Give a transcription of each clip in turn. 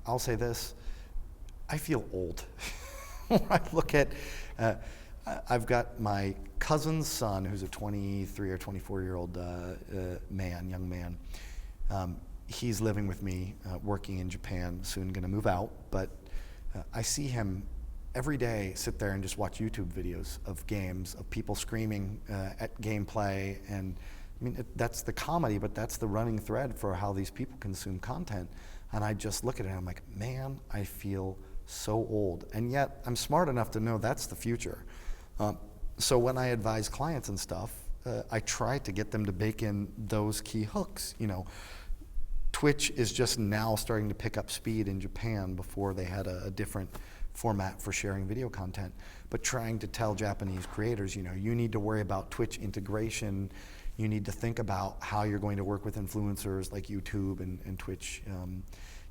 I'll say this, I feel old. When I look at, I've got my cousin's son, who's a 23 or 24-year-old young man. He's living with me, working in Japan, soon gonna move out, but I see him every day sit there and just watch YouTube videos of games, of people screaming at gameplay, and I mean, that's the comedy, but that's the running thread for how these people consume content. And I just look at it and I'm like, man, I feel so old. And yet I'm smart enough to know that's the future. So when I advise clients and stuff, I try to get them to bake in those key hooks. You know, Twitch is just now starting to pick up speed in Japan. Before they had a different format for sharing video content, but trying to tell Japanese creators, you know, you need to worry about Twitch integration. You need to think about how you're going to work with influencers like YouTube and Twitch.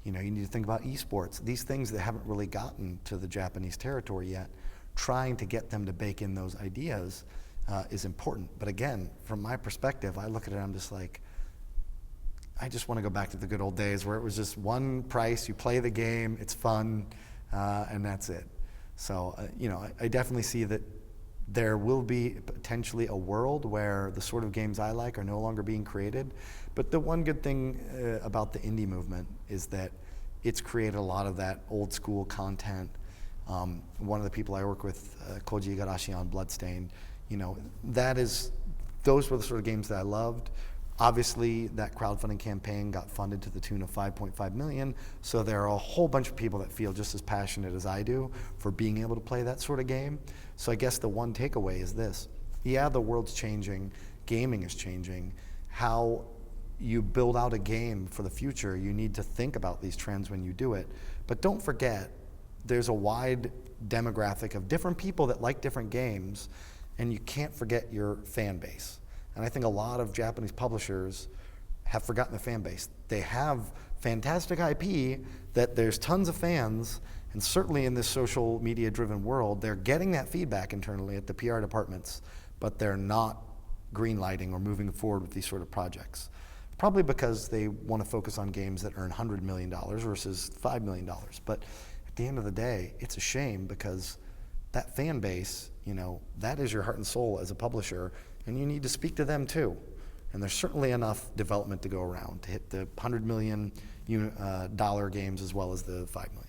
You know, you need to think about esports. These things that haven't really gotten to the Japanese territory yet, trying to get them to bake in those ideas is important. But again, from my perspective, I look at it, I'm just like, I just want to go back to the good old days where it was just one price, you play the game, it's fun, and that's it. So, you know, I definitely see that there will be potentially a world where the sort of games I like are no longer being created. But the one good thing about the indie movement is that it's created a lot of that old school content. One of the people I work with, Koji Igarashi on Bloodstained, you know, those were the sort of games that I loved. Obviously, that crowdfunding campaign got funded to the tune of $5.5 million, so there are a whole bunch of people that feel just as passionate as I do for being able to play that sort of game. So I guess the one takeaway is this. Yeah, the world's changing, gaming is changing. How you build out a game for the future, you need to think about these trends when you do it. But don't forget, there's a wide demographic of different people that like different games, and you can't forget your fan base. And I think a lot of Japanese publishers have forgotten the fan base. They have fantastic IP that there's tons of fans, and certainly in this social media driven world, they're getting that feedback internally at the PR departments, but they're not greenlighting or moving forward with these sort of projects. Probably because they want to focus on games that earn $100 million versus $5 million. But at the end of the day, it's a shame because that fan base, you know, that is your heart and soul as a publisher, and you need to speak to them too. And there's certainly enough development to go around to hit the $100 million games as well as the $5 million.